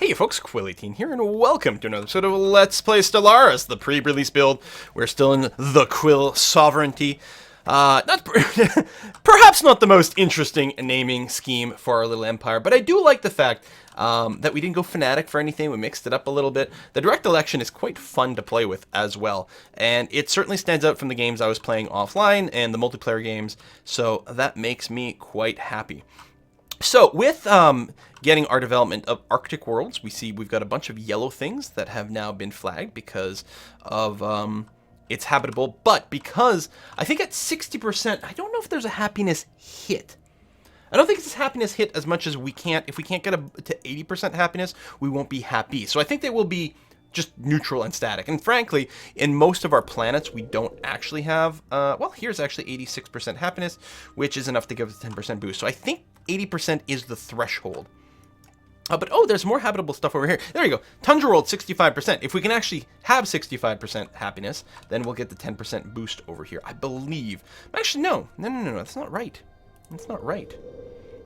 Hey folks, Quill18 here, and welcome to another episode of Let's Play Stellaris, the pre-release build. We're still in the Quill Sovereignty. Perhaps not the most interesting naming scheme for our little empire, but I do like the fact that we didn't go fanatic for anything. We mixed it up a little bit. The direct election is quite fun to play with as well, and it certainly stands out from the games I was playing offline and the multiplayer games, so that makes me quite happy. So with getting our development of Arctic worlds, we see we've got a bunch of yellow things that have now been flagged because of it's habitable, but because I think at 60%, I don't know if there's a happiness hit. I don't think it's a happiness hit as much as if we can't get to 80% happiness, we won't be happy. So I think they will be just neutral and static. And frankly, in most of our planets, we don't actually have, well, here's actually 86% happiness, which is enough to give us a 10% boost. So I think 80% is the threshold. But oh, there's more habitable stuff over here. There you go. Tundra world, 65%. If we can actually have 65% happiness, then we'll get the 10% boost over here, I believe. Actually, no. No. That's not right. That's not right.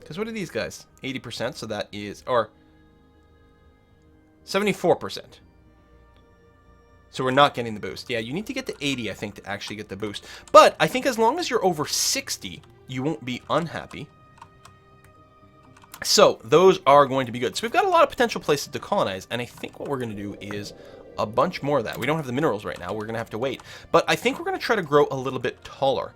Because what are these guys? 80%, so that is, or 74%. So we're not getting the boost. Yeah, you need to get to 80, I think, to actually get the boost. But I think as long as you're over 60, you won't be unhappy. So those are going to be good. So we've got a lot of potential places to colonize, and I think what we're going to do is a bunch more of that. We don't have the minerals right now. We're going to have to wait. But I think we're going to try to grow a little bit taller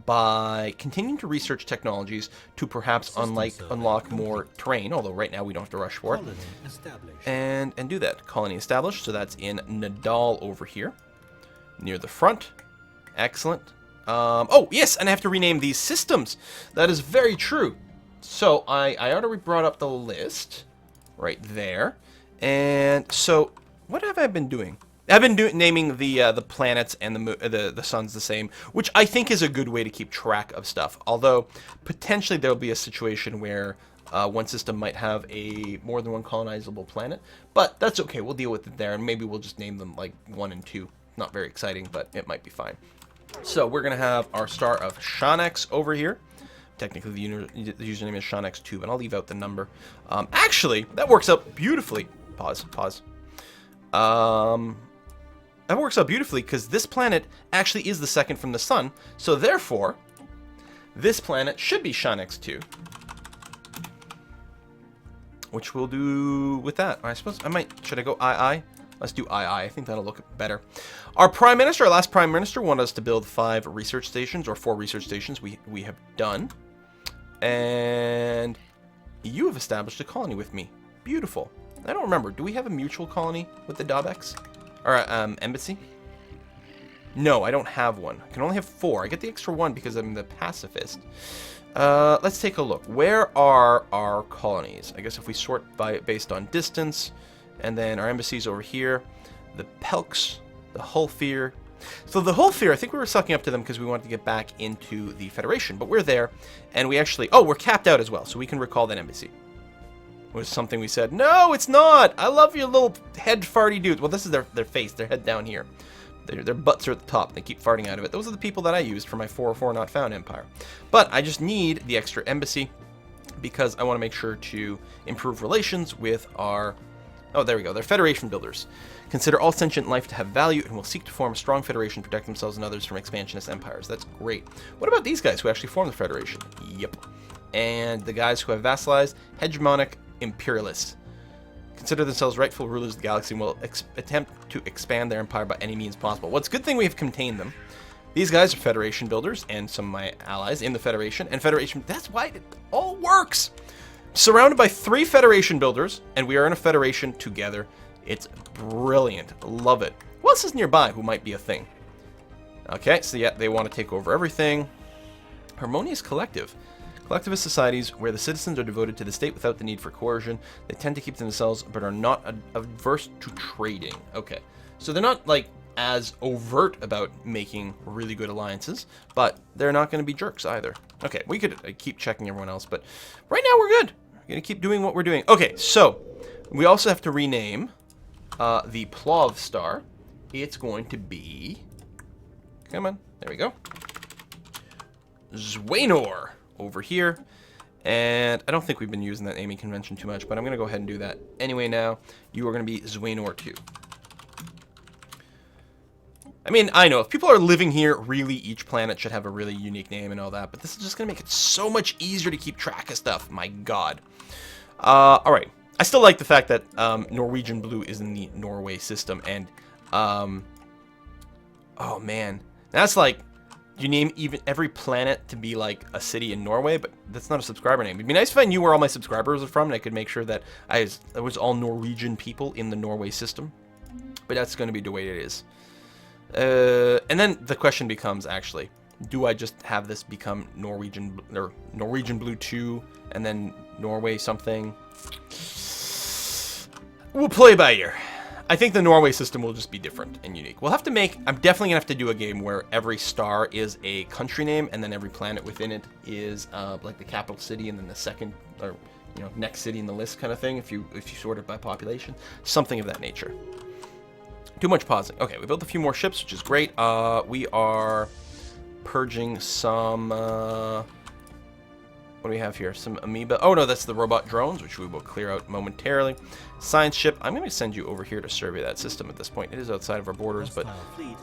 by continuing to research technologies to perhaps unlock more terrain, although right now we don't have to rush for it. And do that. Colony established, so that's in Nadal over here, near the front. Excellent. Oh, yes, and I have to rename these systems. That is very true. So I already brought up the list right there. And so what have I been doing? I've been naming the planets and the suns the same, which I think is a good way to keep track of stuff. Although potentially there'll be a situation where one system might have more than one colonizable planet, but that's okay. We'll deal with it there, and maybe we'll just name them like 1 and 2. Not very exciting, but it might be fine. So we're gonna have our star of Shanex over here. Technically, the username is Shanex2, but I'll leave out the number. Actually, that works out beautifully. Pause. That works out beautifully because this planet actually is the second from the sun. So therefore, this planet should be Shanex2. Which we'll do with that. I suppose I might, should I go II? Let's do II. I think that'll look better. Our Prime Minister, our last Prime Minister, wanted us to build 5 research stations, or 4 research stations. We have done. And you have established a colony with me. Beautiful. I don't remember. Do we have a mutual colony with the Dobex? Or embassy? No, I don't have one. I can only have 4. I get the extra 1 because I'm the pacifist. Let's take a look. Where are our colonies? I guess if we sort based on distance, and then our embassy's over here. The Pelks, the Hulfir. So the Hulfir, I think we were sucking up to them because we wanted to get back into the Federation, but we're there, and we actually, oh, we're capped out as well, so we can recall that embassy. It was something we said, no, it's not! I love your little head farty dudes. Well, this is their face, their head down here. Their butts are at the top, they keep farting out of it. Those are the people that I used for my 404 Not Found Empire. But I just need the extra embassy because I want to make sure to improve relations with our, oh, there we go, they're Federation builders. Consider all sentient life to have value and will seek to form a strong federation to protect themselves and others from expansionist empires. That's great. What about these guys who actually form the Federation? Yep. And the guys who have vassalized, hegemonic imperialists. Consider themselves rightful rulers of the galaxy and will attempt to expand their empire by any means possible. Well, it's a good thing we have contained them. These guys are Federation builders and some of my allies in the Federation. And Federation, that's why it all works. Surrounded by 3 Federation builders, and we are in a Federation together. It's brilliant. Love it. Who else is nearby who might be a thing? Okay, so yeah, they want to take over everything. Harmonious collective. Collectivist societies where the citizens are devoted to the state without the need for coercion. They tend to keep to themselves but are not averse to trading. Okay, so they're not like as overt about making really good alliances, but they're not going to be jerks either. Okay, we could keep checking everyone else, but right now we're good. We're going to keep doing what we're doing. Okay, so we also have to rename the Plov star. It's going to be, come on, there we go, Zwainor over here. And I don't think we've been using that naming convention too much, but I'm going to go ahead and do that anyway now. You are going to be Zwainor 2. I mean, I know, if people are living here, really each planet should have a really unique name and all that, but this is just going to make it so much easier to keep track of stuff. My god. Alright. I still like the fact that Norwegian Blue is in the Norway system, and, oh man. That's like, you name even every planet to be like a city in Norway, but that's not a subscriber name. It'd be nice if I knew where all my subscribers are from, and I could make sure that it was all Norwegian people in the Norway system. But that's going to be the way it is. And then the question becomes, actually, do I just have this become Norwegian Blue 2 and then Norway something? We'll play by ear. I think the Norway system will just be different and unique. We'll have to make, I'm definitely gonna have to do a game where every star is a country name and then every planet within it is like the capital city and then the second, or next city in the list kind of thing, if you sort it by population, something of that nature. Too much pausing. Okay, we built a few more ships, which is great. We are purging some, what do we have here? Some amoeba. Oh no, that's the robot drones, which we will clear out momentarily. Science ship. I'm going to send you over here to survey that system at this point. It is outside of our borders, but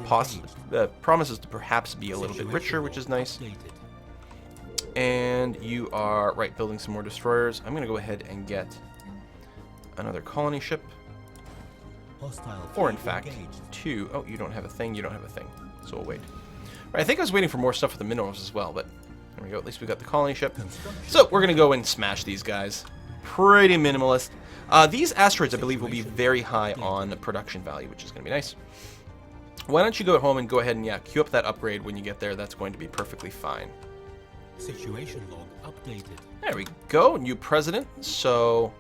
promises to perhaps be a little bit richer, which is nice. And you are, right, building some more destroyers. I'm going to go ahead and get another colony ship. Or in fact, 2. Oh, you don't have a thing, you don't have a thing. So we'll wait. Right, I think I was waiting for more stuff for the minerals as well, but there we go. At least we got the colony ship. So we're going to go and smash these guys. Pretty minimalist. These asteroids, I believe, will be very high on production value, which is going to be nice. Why don't you go at home and go ahead and, yeah, queue up that upgrade when you get there. That's going to be perfectly fine. Situation log updated. There we go. New president. So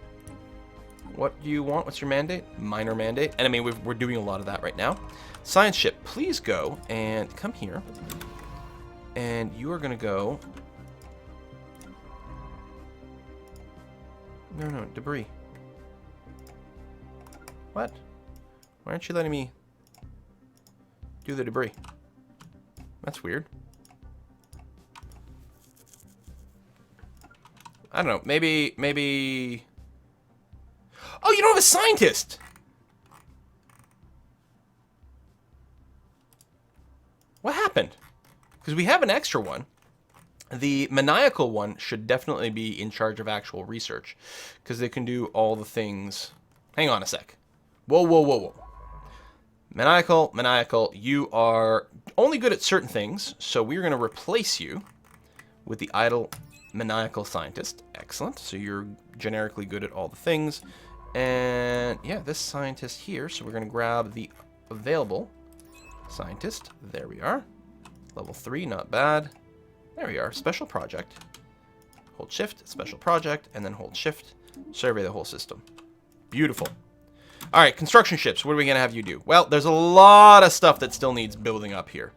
what do you want? What's your mandate? Minor mandate. And I mean, we're doing a lot of that right now. Science ship, please go and come here. And you are going to go... No, debris. What? Why aren't you letting me do the debris? That's weird. I don't know. Maybe... Oh, you don't have a scientist! What happened? Because we have an extra one. The maniacal one should definitely be in charge of actual research, because they can do all the things. Hang on a sec. Whoa. Maniacal, you are only good at certain things, so we're going to replace you with the idle maniacal scientist. Excellent. So you're generically good at all the things. And yeah, this scientist here, so we're going to grab the available scientist. There we are. Level 3, not bad. There we are. Special project. Hold shift, special project, and then hold shift. Survey the whole system. Beautiful. All right, construction ships. What are we going to have you do? Well, there's a lot of stuff that still needs building up here.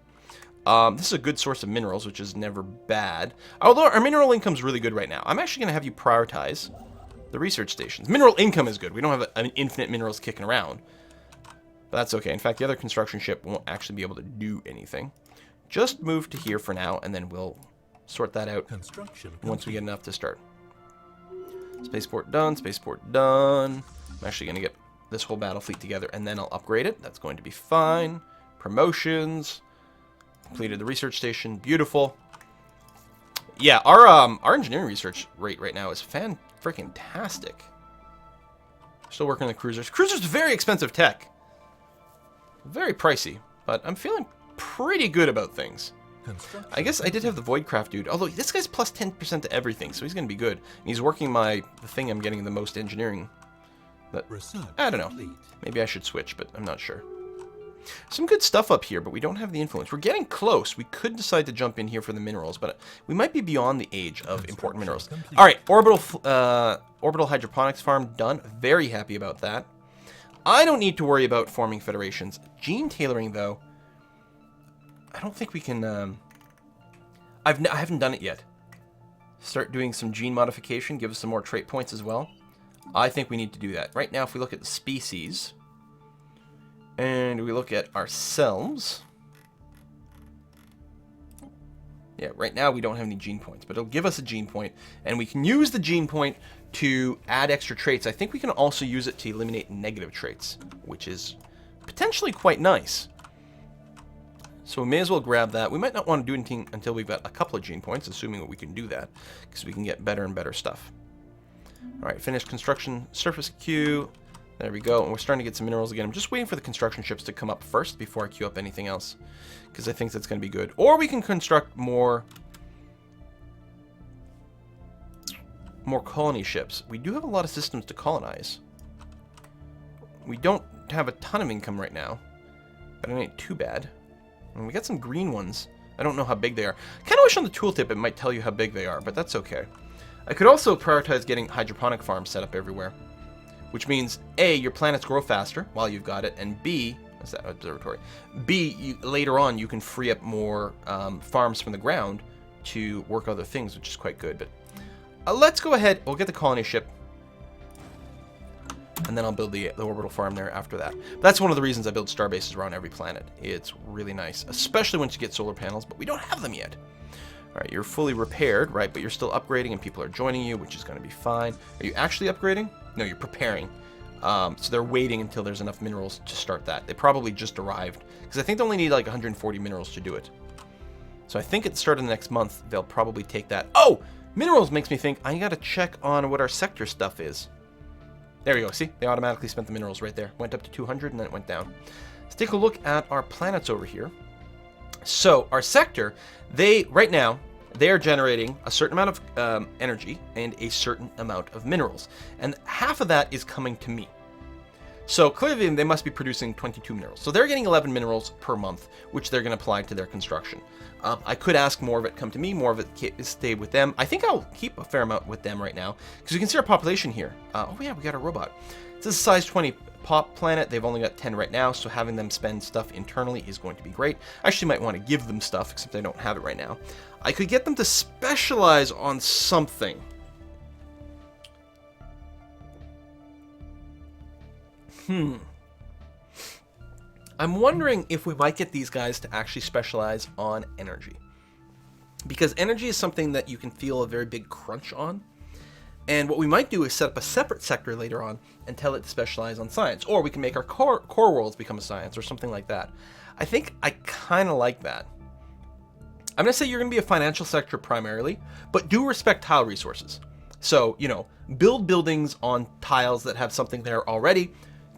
This is a good source of minerals, which is never bad. Although our mineral income is really good right now. I'm actually going to have you prioritize the research stations. Mineral income is good. We don't have an infinite minerals kicking around. But that's okay. In fact, the other construction ship won't actually be able to do anything. Just move to here for now, and then we'll sort that out once we get enough to start. Spaceport done, spaceport done. I'm actually going to get this whole battle fleet together, and then I'll upgrade it. That's going to be fine. Promotions. Completed the research station. Beautiful. Yeah, our engineering research rate right now is freaking-tastic. Still working on the cruisers. Cruisers very expensive tech. Very pricey, but I'm feeling pretty good about things. I guess I did have the Voidcraft dude, although this guy's plus 10% to everything, so he's going to be good. And he's working the thing I'm getting the most engineering. But I don't know. Maybe I should switch, but I'm not sure. Some good stuff up here, but we don't have the influence. We're getting close. We could decide to jump in here for the minerals, but we might be beyond the age of important minerals. All right, orbital hydroponics farm done. Very happy about that. I don't need to worry about forming federations. Gene tailoring, though, I don't think we can... I haven't done it yet. Start doing some gene modification, give us some more trait points as well. I think we need to do that. Right now, if we look at the species, and we look at ourselves, Yeah, right now we don't have any gene points, but it'll give us a gene point, and we can use the gene point to add extra traits. I think we can also use it to eliminate negative traits, which is potentially quite nice. So we may as well grab that. We might not want to do anything until we've got a couple of gene points, assuming that we can do that, because we can get better and better stuff. All right, finished construction surface queue. There we go, and we're starting to get some minerals again. I'm just waiting for the construction ships to come up first before I queue up anything else, because I think that's going to be good. Or we can construct more colony ships. We do have a lot of systems to colonize. We don't have a ton of income right now, but it ain't too bad. And we got some green ones. I don't know how big they are. Kind of wish on the tooltip it might tell you how big they are, but that's okay. I could also prioritize getting hydroponic farms set up everywhere, which means A, your planets grow faster while you've got it, and B, what's that, observatory? B, later on you can free up more farms from the ground to work other things, which is quite good. But let's go ahead, we'll get the colony ship, and then I'll build the orbital farm there after that. But that's one of the reasons I build star bases around every planet. It's really nice, especially once you get solar panels, but we don't have them yet. All right, you're fully repaired, right? But you're still upgrading and people are joining you, which is going to be fine. Are you actually upgrading? No, you're preparing. So they're waiting until there's enough minerals to start that. They probably just arrived, because I think they only need like 140 minerals to do it. So I think at the start of the next month, they'll probably take that. Oh, minerals makes me think I got to check on what our sector stuff is. There we go. See, they automatically spent the minerals right there. Went up to 200 and then it went down. Let's take a look at our planets over here. So our sector, right now, they are generating a certain amount of energy and a certain amount of minerals. And half of that is coming to me. So clearly they must be producing 22 minerals. So they're getting 11 minerals per month, which they're going to apply to their construction. I could ask more of it come to me, more of it stay with them. I think I'll keep a fair amount with them right now, because you can see our population here. Oh yeah, we got a robot. This is a size 20 pop planet. They've only got 10 right now, so having them spend stuff internally is going to be great. I actually might want to give them stuff, except I don't have it right now. I could get them to specialize on something. I'm wondering if we might get these guys to actually specialize on energy. Because energy is something that you can feel a very big crunch on. And what we might do is set up a separate sector later on and tell it to specialize on science. Or we can make our core worlds become a science or something like that. I think I kind of like that. I'm going to say you're going to be a financial sector primarily, but do respect tile resources. So, you know, build buildings on tiles that have something there already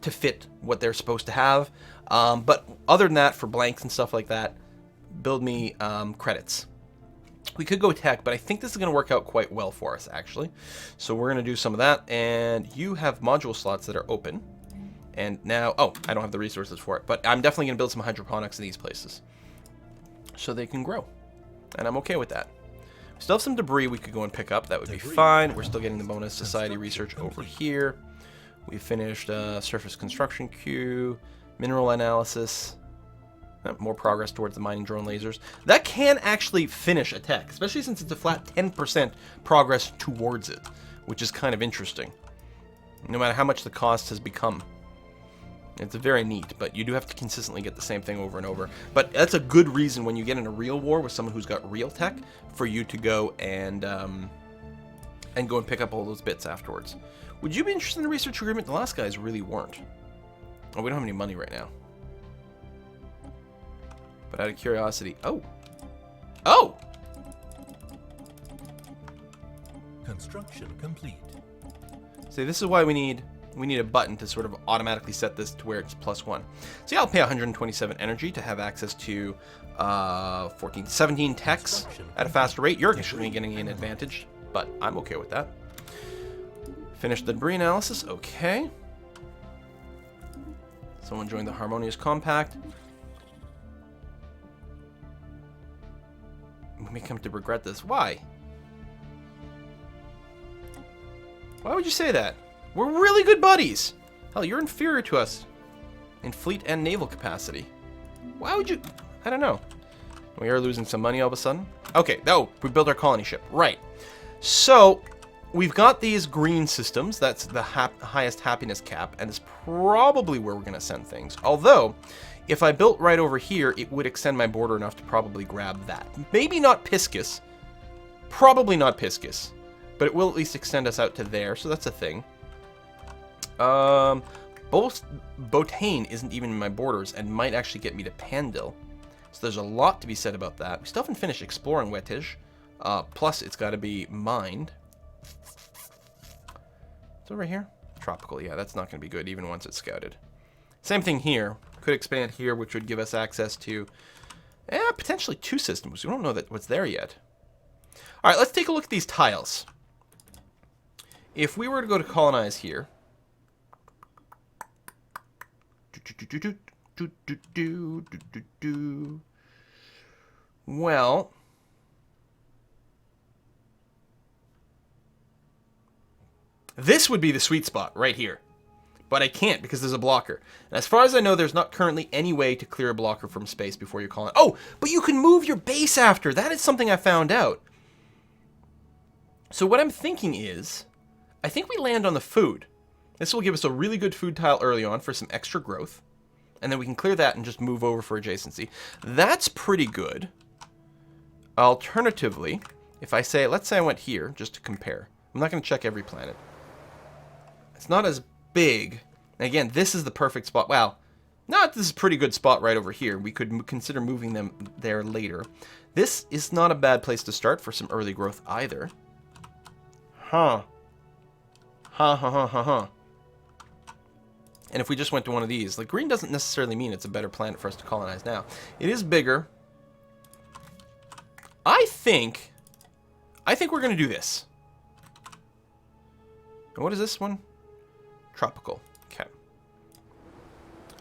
to fit what they're supposed to have. But other than that, for blanks and stuff like that, build me credits. We could go tech, but I think this is going to work out quite well for us, actually. So we're going to do some of that. And you have module slots that are open. And now, oh, I don't have the resources for it, but I'm definitely going to build some hydroponics in these places so they can grow. And I'm okay with that. We still have some debris we could go and pick up. That would be fine. We're still getting the bonus society research over here. We finished surface construction queue, mineral analysis, more progress towards the mining drone lasers. That can actually finish a tech, especially since it's a flat 10% progress towards it, which is kind of interesting, no matter how much the cost has become. It's very neat, but you do have to consistently get the same thing over and over. But that's a good reason when you get in a real war with someone who's got real tech for you to go and go and pick up all those bits afterwards. Would you be interested in the research agreement? The last guys really weren't. Oh, we don't have any money right now. But out of curiosity, oh! Construction complete. See, this is why we need a button to sort of automatically set this to where it's +1. So yeah, I'll pay 127 energy to have access to 17 techs at a faster rate. You're actually getting an advantage, but I'm okay with that. Finish the debris analysis, okay. Someone joined the Harmonious Compact. We may come to regret this. Why? Why would you say that? We're really good buddies. Hell, you're inferior to us in fleet and naval capacity. Why would you? I don't know. We are losing some money all of a sudden. Okay, we built our colony ship. Right. So, we've got these green systems. That's the highest happiness cap, and it's probably where we're going to send things. Although, if I built right over here, it would extend my border enough to probably grab that. Maybe not Piscus. Probably not Piscus. But it will at least extend us out to there, so that's a thing. Botane isn't even in my borders and might actually get me to Pandil. So there's a lot to be said about that. We still haven't finished exploring Wettige. Plus, it's got to be mined. It's over here. Tropical, yeah, that's not going to be good even once it's scouted. Same thing here. Could expand here, which would give us access to potentially 2 systems. We don't know what's there yet. All right, let's take a look at these tiles. If we were to go to colonize here, well, this would be the sweet spot right here. But I can't because there's a blocker. And as far as I know, there's not currently any way to clear a blocker from space before you colonize. Oh, but you can move your base after. That is something I found out. So what I'm thinking is, I think we land on the food. This will give us a really good food tile early on for some extra growth. And then we can clear that and just move over for adjacency. That's pretty good. Alternatively, if I say, let's say I went here, just to compare. I'm not going to check every planet. It's not as big. And again, this is the perfect spot. Wow. This is a pretty good spot right over here. We could consider moving them there later. This is not a bad place to start for some early growth either. Huh. And if we just went to one of these, like green doesn't necessarily mean it's a better planet for us to colonize now. It is bigger. I think we're going to do this. And what is this one? Tropical. Okay.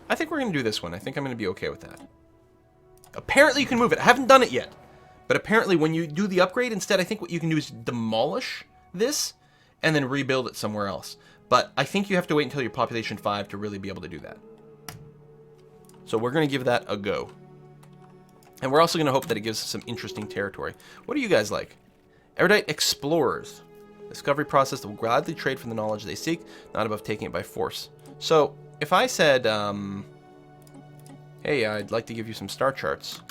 I think we're going to do this one. I think I'm going to be okay with that. Apparently you can move it. I haven't done it yet. But apparently when you do the upgrade, instead I think what you can do is demolish this and then rebuild it somewhere else. But I think you have to wait until you're population 5 to really be able to do that. So we're going to give that a go. And we're also going to hope that it gives us some interesting territory. What do you guys like? Erudite explorers. Discovery process that will gladly trade for the knowledge they seek, not above taking it by force. So if I said, hey, I'd like to give you some star charts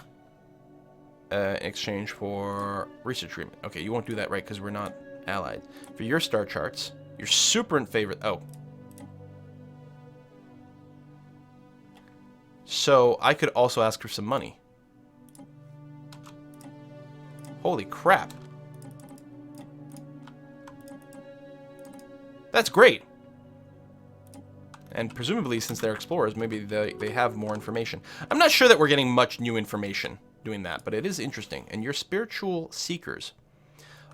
in exchange for research treatment. Okay, you won't do that, right? Because we're not allied. For your star charts, you're super in favor. Oh. So I could also ask for some money. Holy crap. That's great. And presumably, since they're explorers, maybe they have more information. I'm not sure that we're getting much new information doing that, but it is interesting. And you're spiritual seekers.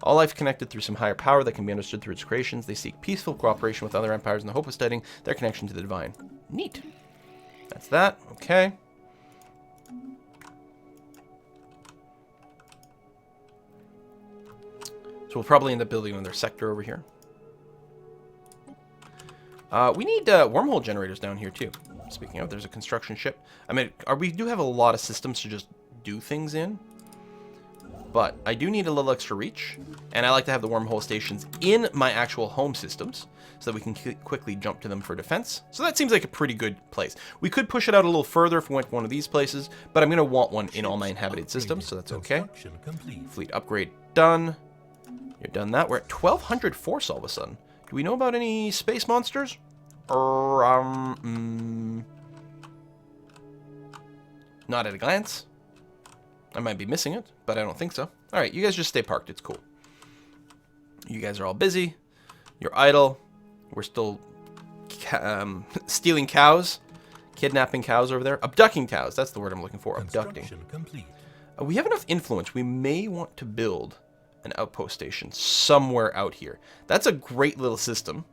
All life connected through some higher power that can be understood through its creations. They seek peaceful cooperation with other empires in the hope of studying their connection to the divine. Neat. That's that. Okay. So we'll probably end up building another sector over here. We need wormhole generators down here too. Speaking of, there's a construction ship. I mean, we do have a lot of systems to just do things in. But I do need a little extra reach. And I like to have the wormhole stations in my actual home systems so that we can quickly jump to them for defense. So that seems like a pretty good place. We could push it out a little further if we went to one of these places, but I'm going to want one in all my inhabited systems, so that's okay. Fleet upgrade done. You're done that. We're at 1200 force all of a sudden. Do we know about any space monsters? Not at a glance. I might be missing it, but I don't think so. All right, you guys just stay parked. It's cool. You guys are all busy. You're idle. We're still stealing cows, kidnapping cows over there. Abducting cows. That's the word I'm looking for. Abducting. We have enough influence. We may want to build an outpost station somewhere out here. That's a great little system.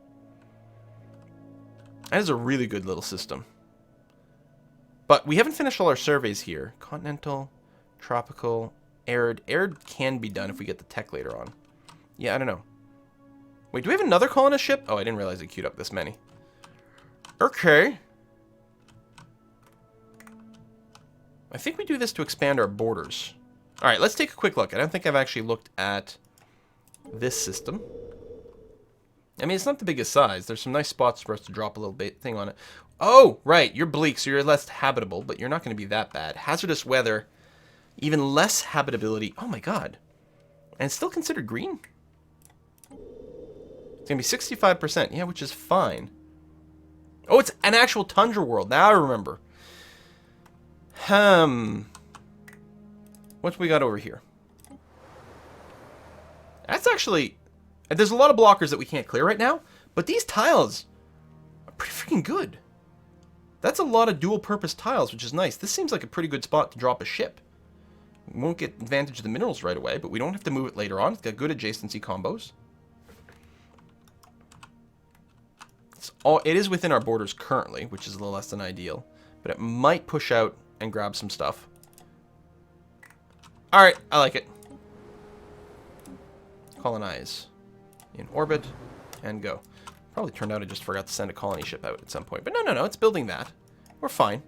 That is a really good little system. But we haven't finished all our surveys here. Continental, tropical, arid. Arid can be done if we get the tech later on. Yeah, I don't know. Wait, do we have another colonist ship? Oh, I didn't realize it queued up this many. Okay. I think we do this to expand our borders. All right, let's take a quick look. I don't think I've actually looked at this system. I mean, it's not the biggest size. There's some nice spots for us to drop a little bit thing on it. Oh, right. You're bleak, so you're less habitable, but you're not going to be that bad. Hazardous weather, even less habitability. Oh, my God. And it's still considered green? It's going to be 65%. Yeah, which is fine. Oh, it's an actual tundra world. Now I remember. What we got over here? That's actually... There's a lot of blockers that we can't clear right now, but these tiles are pretty freaking good. That's a lot of dual-purpose tiles, which is nice. This seems like a pretty good spot to drop a ship. We won't get advantage of the minerals right away, but we don't have to move it later on. It's got good adjacency combos. It is within our borders currently, which is a little less than ideal, but it might push out and grab some stuff. All right, I like it. Colonize. In orbit, and go. Probably turned out I just forgot to send a colony ship out at some point. But no, it's building that. We're fine.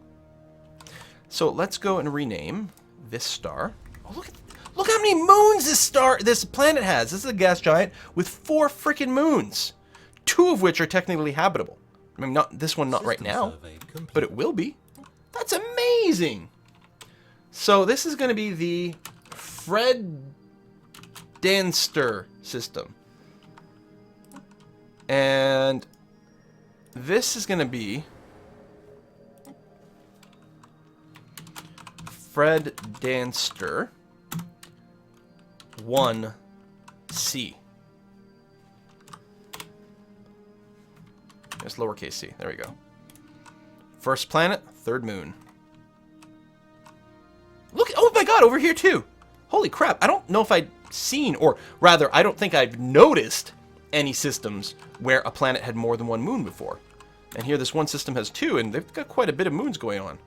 So let's go and rename this star. Oh, look how many moons this planet has. This is a gas giant with 4 freaking moons. 2 of which are technically habitable. I mean, not this one, not right now, but it will be. That's amazing. So this is going to be the Fred Danster system. And this is going to be Fred Danster 1C. There's lowercase c. There we go. First planet, 3rd moon. Look, oh my God, over here too. Holy crap. I don't know if I'd seen, or rather, I don't think I've noticed any systems where a planet had more than 1 moon before. And here this one system has 2, and they've got quite a bit of moons going on.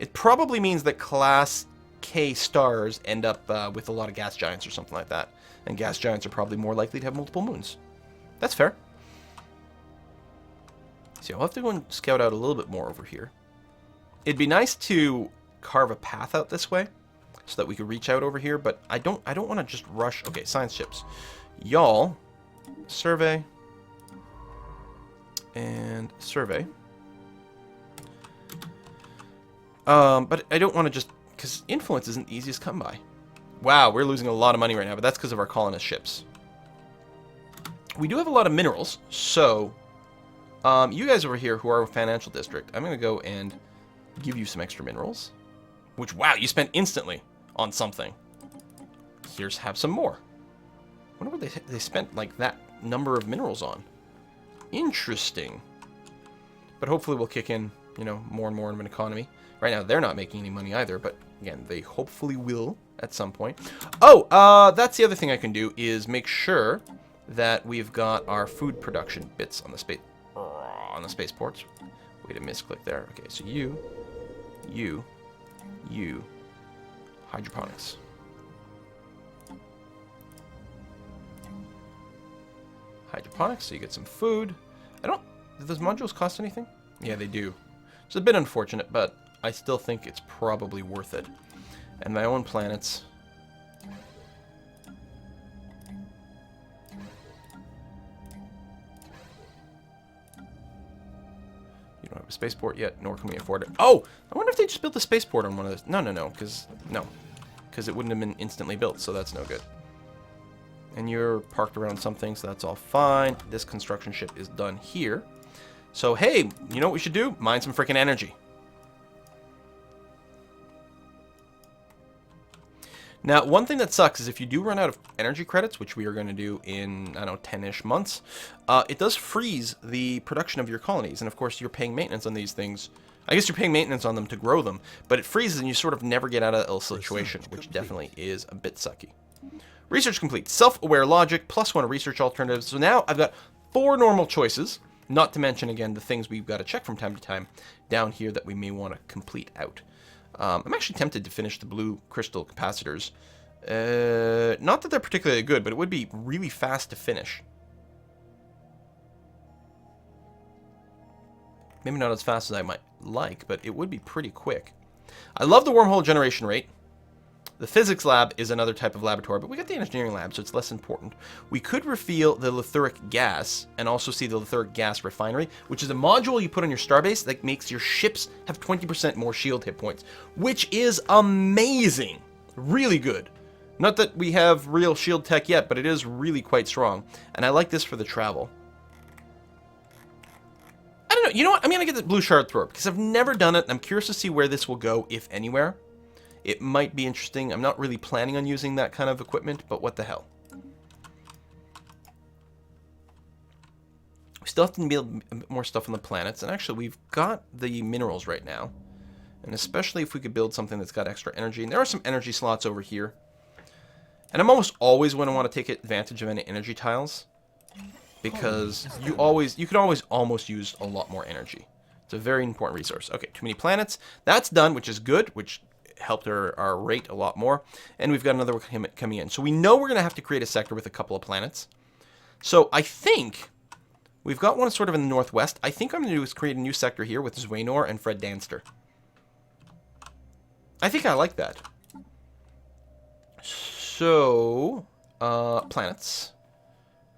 It probably means that Class K stars end up with a lot of gas giants or something like that. And gas giants are probably more likely to have multiple moons. That's fair. See, I'll have to go and scout out a little bit more over here. It'd be nice to carve a path out this way so that we could reach out over here, but I don't want to just rush. Okay, science ships. Y'all... survey and survey. But I don't want to just, because influence isn't the easiest come by. Wow, we're losing a lot of money right now, but that's because of our colonist ships. We do have a lot of minerals, so you guys over here who are a financial district, I'm going to go and give you some extra minerals. Which, wow, you spent instantly on something. Have some more. I wonder what they spent like that number of minerals on. Interesting. But hopefully we'll kick in, you know, more and more of an economy. Right now they're not making any money either, but again, they hopefully will at some point. Oh, that's the other thing I can do is make sure that we've got our food production bits on the spaceports. Way to misclick there. Okay, so you, hydroponics. Hydroponics, so you get some food. Do those modules cost anything? Yeah, they do. It's a bit unfortunate, but I still think it's probably worth it. And my own planets. You don't have a spaceport yet, nor can we afford it. Oh! I wonder if they just built a spaceport on one of those. No, because it wouldn't have been instantly built, so that's no good. And you're parked around something, so that's all fine. This construction ship is done here. So, hey, you know what we should do? Mine some freaking energy. Now, one thing that sucks is if you do run out of energy credits, which we are going to do in, I don't know, 10-ish months, it does freeze the production of your colonies. And, of course, you're paying maintenance on these things. I guess you're paying maintenance on them to grow them, but it freezes and you sort of never get out of that little situation, which definitely is a bit sucky. Research complete. Self-aware logic, +1 research alternatives. So now I've got 4 normal choices, not to mention, again, the things we've got to check from time to time down here that we may want to complete out. I'm actually tempted to finish the blue crystal capacitors. Not that they're particularly good, but it would be really fast to finish. Maybe not as fast as I might like, but it would be pretty quick. I love the wormhole generation rate. The physics lab is another type of laboratory, but we got the engineering lab, so it's less important. We could reveal the lithuric gas and also see the lithuric gas refinery, which is a module you put on your starbase that makes your ships have 20% more shield hit points, which is amazing. Really good. Not that we have real shield tech yet, but it is really quite strong. And I like this for the travel. I don't know. You know what? I'm going to get the blue shard thrower because I've never done it. I'm curious to see where this will go, if anywhere. It might be interesting. I'm not really planning on using that kind of equipment, but what the hell. We still have to build a bit more stuff on the planets. And actually, we've got the minerals right now. And especially if we could build something that's got extra energy. And there are some energy slots over here. And I'm almost always going to want to take advantage of any energy tiles. Because you could always almost use a lot more energy. It's a very important resource. Okay, too many planets. That's done, which is good, which helped our rate a lot more. And we've got another one coming in. So we know we're going to have to create a sector with a couple of planets. So I think we've got one sort of in the northwest. I think what I'm going to do is create a new sector here with Zwaynor and Fred Danster. I think I like that. So, planets.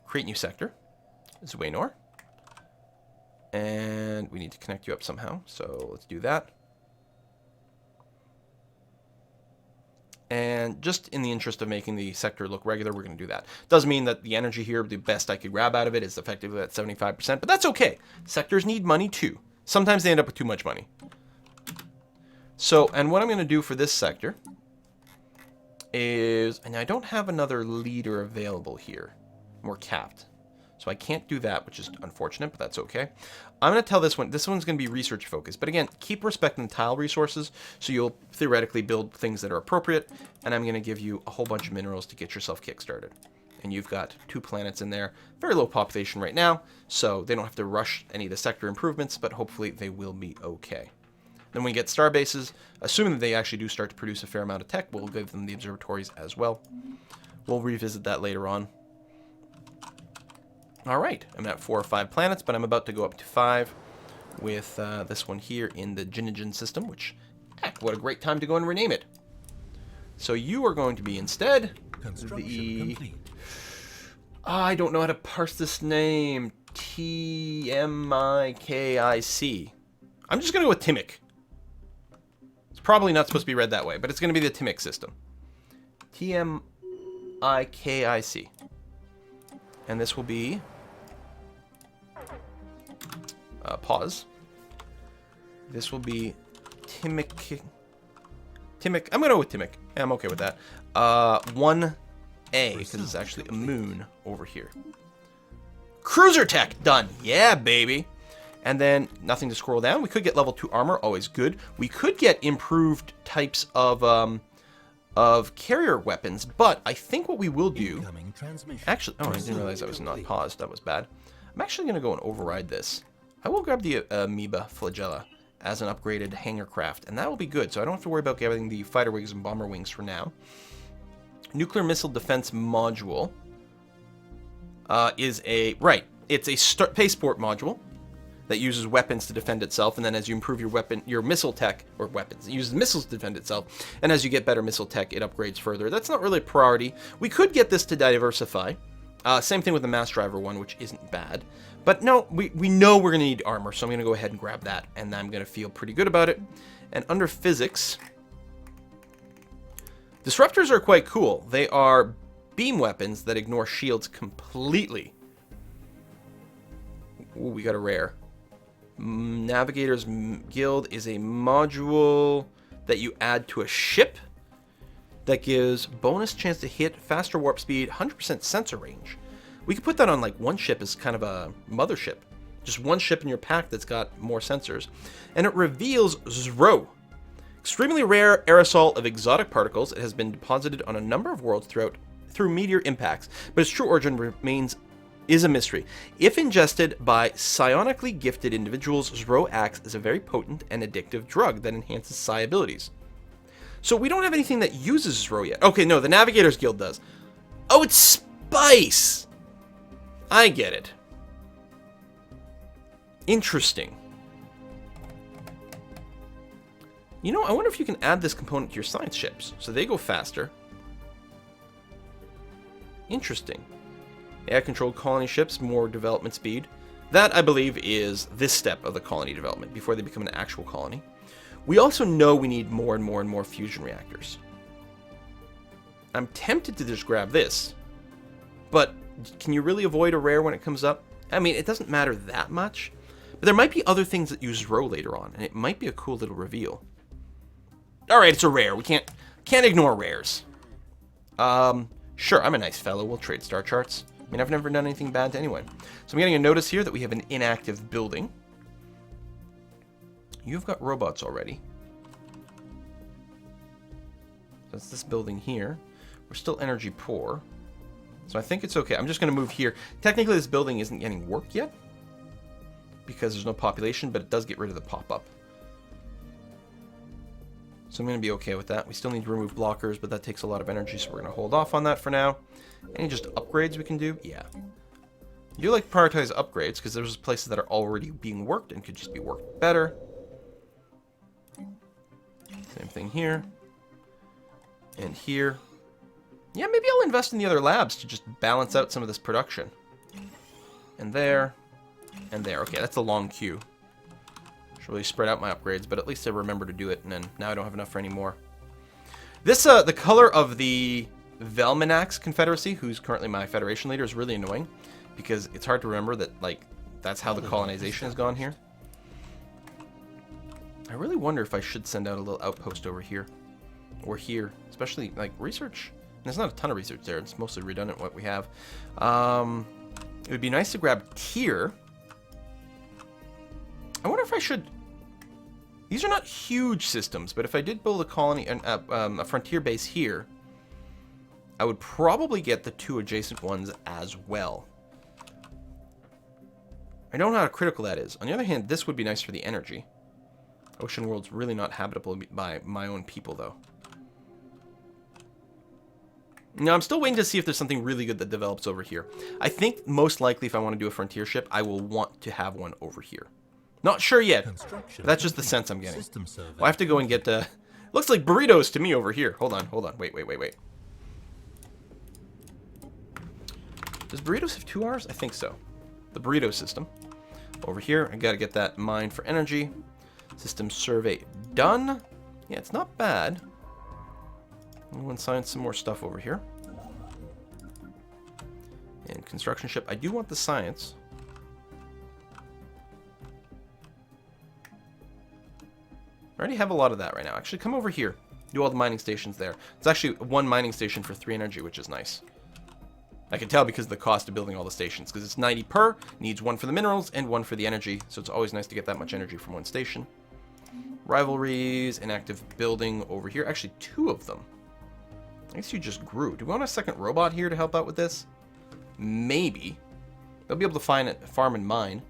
Create new sector. Zwaynor. And we need to connect you up somehow. So let's do that. And just in the interest of making the sector look regular, we're going to do that. Doesn't mean that the energy here, the best I could grab out of it, is effectively at 75%, but that's okay. Sectors need money too. Sometimes they end up with too much money. So, and what I'm going to do for this sector is, and I don't have another leader available here. We're capped. So I can't do that, which is unfortunate, but that's okay. I'm going to tell this one's going to be research focused. But again, keep respecting the tile resources, so you'll theoretically build things that are appropriate. And I'm going to give you a whole bunch of minerals to get yourself kickstarted. And you've got 2 planets in there. Very low population right now, so they don't have to rush any of the sector improvements, but hopefully they will be okay. Then when we get star bases, assuming that they actually do start to produce a fair amount of tech, we'll give them the observatories as well. We'll revisit that later on. All right, I'm at 4 or 5 planets, but I'm about to go up to 5 with this one here in the Jinigen system, which, heck, what a great time to go and rename it. So you are going to be instead the... I don't know how to parse this name. T-M-I-K-I-C. I'm just going to go with Timic. It's probably not supposed to be read that way, but it's going to be the Timic system. T-M-I-K-I-C. And this will be... pause. This will be Timic. I'm going to go with Timic. Yeah, I'm okay with that. 1A, because it's actually a moon over here. Cruiser tech, done. Yeah, baby. And then nothing to scroll down. We could get level 2 armor, always good. We could get improved types of carrier weapons, but I think what we will do... Actually, oh, I didn't realize I was not paused. That was bad. I'm actually going to go and override this. I will grab the Amoeba Flagella as an upgraded hangar craft, and that will be good, so I don't have to worry about getting the fighter wings and bomber wings for now. Nuclear Missile Defense Module is a... Right, it's a spaceport module that uses weapons to defend itself, and then as you improve your missile tech, or weapons, it uses missiles to defend itself, and as you get better missile tech, it upgrades further. That's not really a priority. We could get this to diversify. Same thing with the mass driver one, which isn't bad. But no, we know we're going to need armor, so I'm going to go ahead and grab that, and I'm going to feel pretty good about it. And under physics, disruptors are quite cool. They are beam weapons that ignore shields completely. Ooh, we got a rare. Navigator's Guild is a module that you add to a ship that gives bonus chance to hit, faster warp speed, 100% sensor range. We could put that on like one ship as kind of a mothership. Just one ship in your pack that's got more sensors. And it reveals Zro. Extremely rare aerosol of exotic particles. It has been deposited on a number of worlds through meteor impacts, but its true origin is a mystery. If ingested by psionically gifted individuals, Zro acts as a very potent and addictive drug that enhances psi abilities. So we don't have anything that uses Zro yet. Okay, no, the Navigator's Guild does. Oh, it's spice! I get it. Interesting. You know, I wonder if you can add this component to your science ships, so they go faster. Interesting. AI-controlled colony ships, more development speed. That, I believe, is this step of the colony development, before they become an actual colony. We also know we need more and more and more fusion reactors. I'm tempted to just grab this, but can you really avoid a rare when it comes up? I mean, it doesn't matter that much, but there might be other things that use Rho later on, and it might be a cool little reveal. Alright, it's a rare. We can't ignore rares. Sure, I'm a nice fellow. We'll trade star charts. I mean, I've never done anything bad to anyone. So I'm getting a notice here that we have an inactive building. You've got robots already. So it's this building here. We're still energy poor. So I think it's okay. I'm just going to move here. Technically, this building isn't getting work yet, because there's no population, but it does get rid of the pop-up. So I'm going to be okay with that. We still need to remove blockers, but that takes a lot of energy, so we're going to hold off on that for now. Any just upgrades we can do? Yeah. I do like to prioritize upgrades, because there's places that are already being worked and could just be worked better. Same thing here. And here. Yeah, maybe I'll invest in the other labs to just balance out some of this production. And there. And there. Okay, that's a long queue. Should really spread out my upgrades, but at least I remember to do it, and then now I don't have enough for any more. This, the color of the Velminax Confederacy, who's currently my Federation leader, is really annoying, because it's hard to remember that, like, that's how the colonization has gone here. I really wonder if I should send out a little outpost over here, or here, especially, like, research. And there's not a ton of research there, it's mostly redundant what we have. It would be nice to grab tier. I wonder if I should... These are not huge systems, but if I did build a colony, a frontier base here, I would probably get the 2 adjacent ones as well. I don't know how critical that is. On the other hand, this would be nice for the energy. Ocean world's really not habitable by my own people, though. Now, I'm still waiting to see if there's something really good that develops over here. I think most likely if I want to do a frontier ship, I will want to have one over here. Not sure yet. That's just the sense I'm getting. Well, I have to go and get... looks like burritos to me over here. Hold on. Wait. Does burritos have 2 R's? I think so. The burrito system. Over here, I gotta get that mine for energy. System survey done. Yeah, it's not bad. I'm going to science some more stuff over here. And construction ship. I do want the science. I already have a lot of that right now. Actually, come over here. Do all the mining stations there. It's actually 1 mining station for 3 energy, which is nice. I can tell because of the cost of building all the stations. Because it's 90 per, needs 1 for the minerals and 1 for the energy. So it's always nice to get that much energy from 1 station. Rivalries, inactive building over here. Actually, 2 of them. I guess you just grew. Do we want a second robot here to help out with this? Maybe. They'll be able to find it, farm and mine.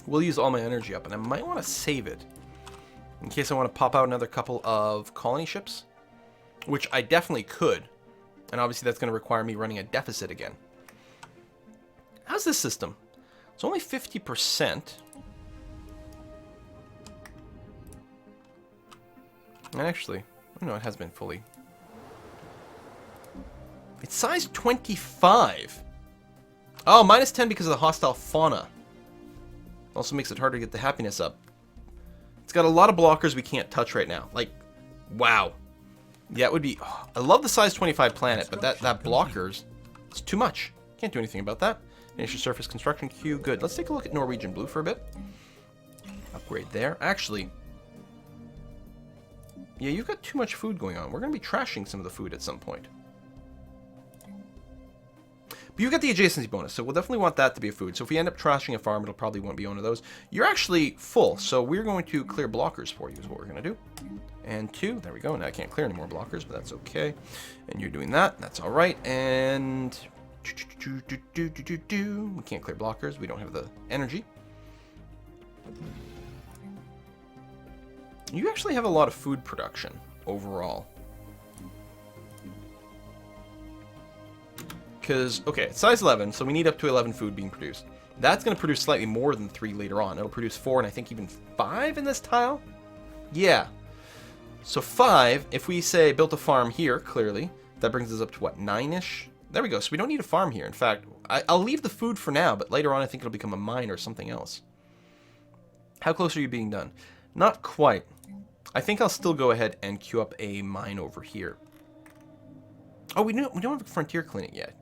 We'll use all my energy up, and I might want to save it in case I want to pop out another couple of colony ships, which I definitely could. And obviously that's going to require me running a deficit again. How's this system? It's only 50%. And actually, no, it has been fully. It's size 25. Oh, minus 10 because of the hostile fauna. Also makes it harder to get the happiness up. It's got a lot of blockers we can't touch right now. Like, wow. Yeah, it would be... Oh, I love the size 25 planet, but that blockers, it's too much. Can't do anything about that. Initial surface construction queue, good. Let's take a look at Norwegian Blue for a bit. Upgrade there. Actually, yeah, you've got too much food going on. We're going to be trashing some of the food at some point. But you got the adjacency bonus, so we'll definitely want that to be a food. So if we end up trashing a farm, it'll probably won't be one of those. You're actually full, so we're going to clear blockers for you is what we're going to do. And 2, there we go. Now I can't clear any more blockers, but that's okay. And you're doing that, that's all right. And we can't clear blockers. We don't have the energy. You actually have a lot of food production overall. Because, okay, it's size 11, so we need up to 11 food being produced. That's going to produce slightly more than 3 later on. It'll produce 4 and I think even 5 in this tile? Yeah. So 5, if we say built a farm here, clearly, that brings us up to what, 9-ish? There we go, so we don't need a farm here. In fact, I'll leave the food for now, but later on I think it'll become a mine or something else. How close are you being done? Not quite. I think I'll still go ahead and queue up a mine over here. Oh, we don't have a frontier clinic yet.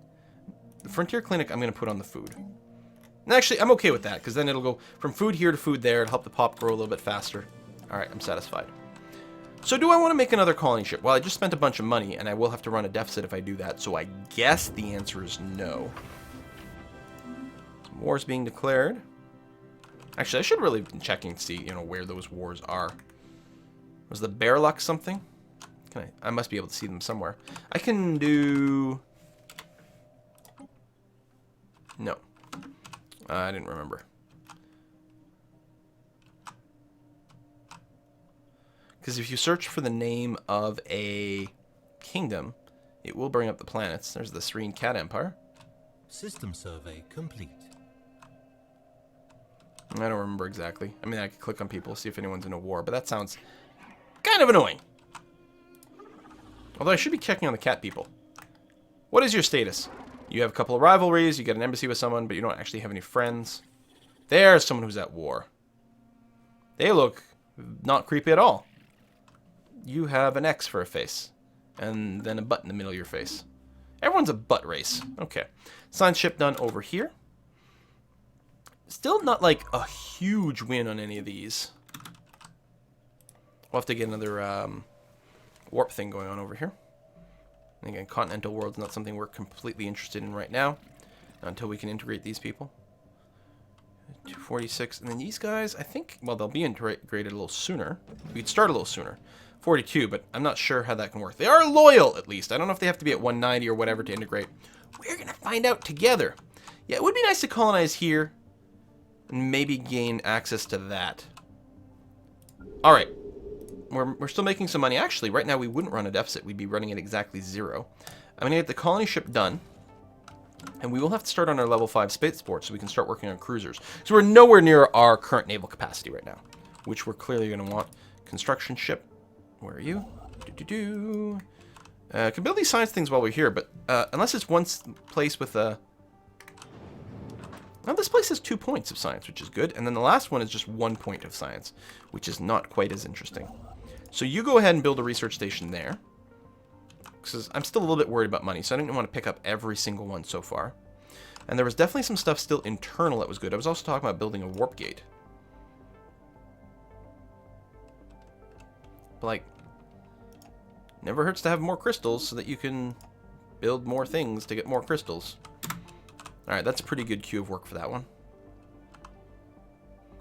The frontier clinic I'm going to put on the food. And actually, I'm okay with that, because then it'll go from food here to food there. It'll help the pop grow a little bit faster. Alright, I'm satisfied. So do I want to make another colony ship? Well, I just spent a bunch of money, and I will have to run a deficit if I do that, so I guess the answer is no. War's being declared. Actually, I should really have been checking to see, where those wars are. Was the Bearluck something? I must be able to see them somewhere. I can do... No. I didn't remember. Because if you search for the name of a kingdom, it will bring up the planets. There's the Serene Cat Empire. System survey complete. I don't remember exactly. I mean, I could click on people, see if anyone's in a war, but that sounds kind of annoying. Although I should be checking on the cat people. What is your status? You have a couple of rivalries, you get an embassy with someone, but you don't actually have any friends. There's someone who's at war. They look not creepy at all. You have an X for a face. And then a butt in the middle of your face. Everyone's a butt race. Okay. Science ship done over here. Still not like a huge win on any of these. We'll have to get another warp thing going on over here. And again, continental world's not something we're completely interested in right now. Until we can integrate these people. 246. And then these guys, I think, well, they'll be integrated a little sooner. We could start a little sooner. 42, but I'm not sure how that can work. They are loyal, at least. I don't know if they have to be at 190 or whatever to integrate. We're going to find out together. Yeah, it would be nice to colonize here. And maybe gain access to that. Alright. We're still making some money. Actually, right now we wouldn't run a deficit. We'd be running at exactly 0. I'm going to get the colony ship done. And we will have to start on our level 5 spaceport so we can start working on cruisers. So we're nowhere near our current naval capacity right now. Which we're clearly going to want. Construction ship. Where are you? Can build these science things while we're here, but unless it's one place with a... Now this place has 2 points of science, which is good. And then the last one is just 1 point of science, which is not quite as interesting. So you go ahead and build a research station there. Because I'm still a little bit worried about money, so I didn't want to pick up every single one so far. And there was definitely some stuff still internal that was good. I was also talking about building a warp gate. But like, never hurts to have more crystals so that you can build more things to get more crystals. Alright, that's a pretty good queue of work for that one.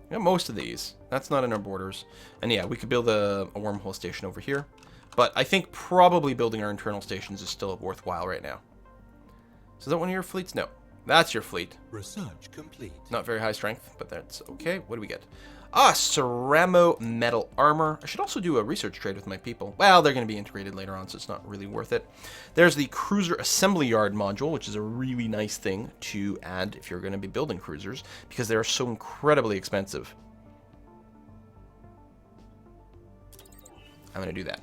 We got most of these. That's not in our borders. And yeah, we could build a wormhole station over here. But I think probably building our internal stations is still worthwhile right now. So is that one of your fleets? No. That's your fleet. Research complete. Not very high strength, but that's okay. What do we get? Ah, ceramo metal armor. I should also do a research trade with my people. Well, they're going to be integrated later on, so it's not really worth it. There's the cruiser assembly yard module, which is a really nice thing to add if you're going to be building cruisers, because they are so incredibly expensive. I'm going to do that.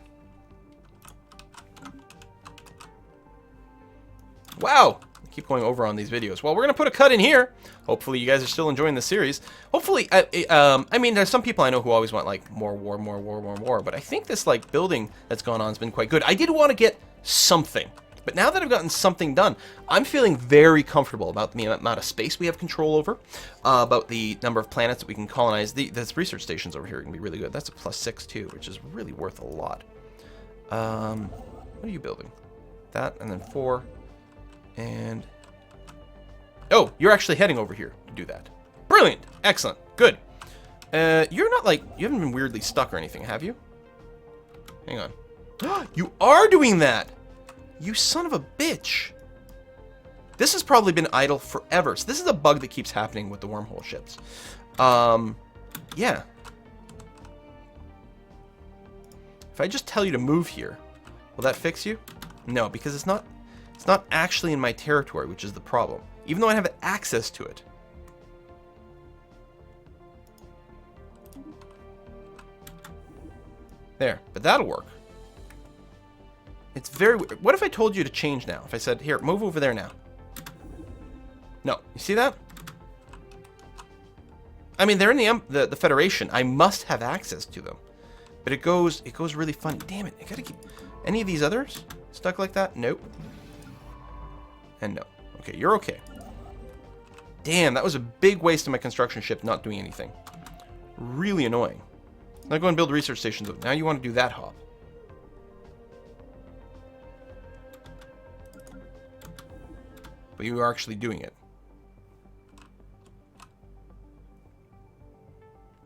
Wow! I keep going over on these videos. Well, we're going to put a cut in here. Hopefully you guys are still enjoying the series. Hopefully, I mean, there's some people I know who always want, like, more war, but I think this, like, building that's gone on has been quite good. I did want to get something, but now that I've gotten something done, I'm feeling very comfortable about the amount of space we have control over, about the number of planets that we can colonize. These research stations over here are going to be really good. That's a +6, too, which is really worth a lot. What are you building? That, and then 4, and... Oh, you're actually heading over here to do that. Brilliant. Excellent. Good. You're not like... You haven't been weirdly stuck or anything, have you? Hang on. You are doing that! You son of a bitch. This has probably been idle forever. So this is a bug that keeps happening with the wormhole ships. Yeah. If I just tell you to move here, will that fix you? No, because it's not It's not actually in my territory, which is the problem. Even though I have access to it. There, but that'll work. It's very weird. What if I told you to change now? If I said, here, move over there now. No, you see that? I mean, they're in the Federation. I must have access to them. But it goes really funny. Damn it, I gotta keep... Any of these others stuck like that? Nope. And no. Okay, you're okay. Damn, that was a big waste of my construction ship not doing anything. Really annoying. Now go and build research stations. Now you want to do that hop. But you are actually doing it.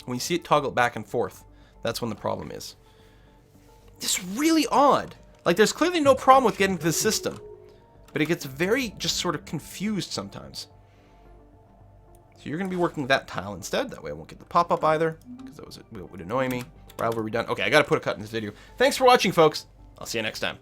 When you see it toggle back and forth, that's when the problem is. It's really odd. Like, there's clearly no problem with getting to the system. But it gets very just sort of confused sometimes. So you're going to be working that tile instead. That way I won't get the pop-up either. Because that would annoy me. Rivalry done. Okay, I got to put a cut in this video. Thanks for watching, folks. I'll see you next time.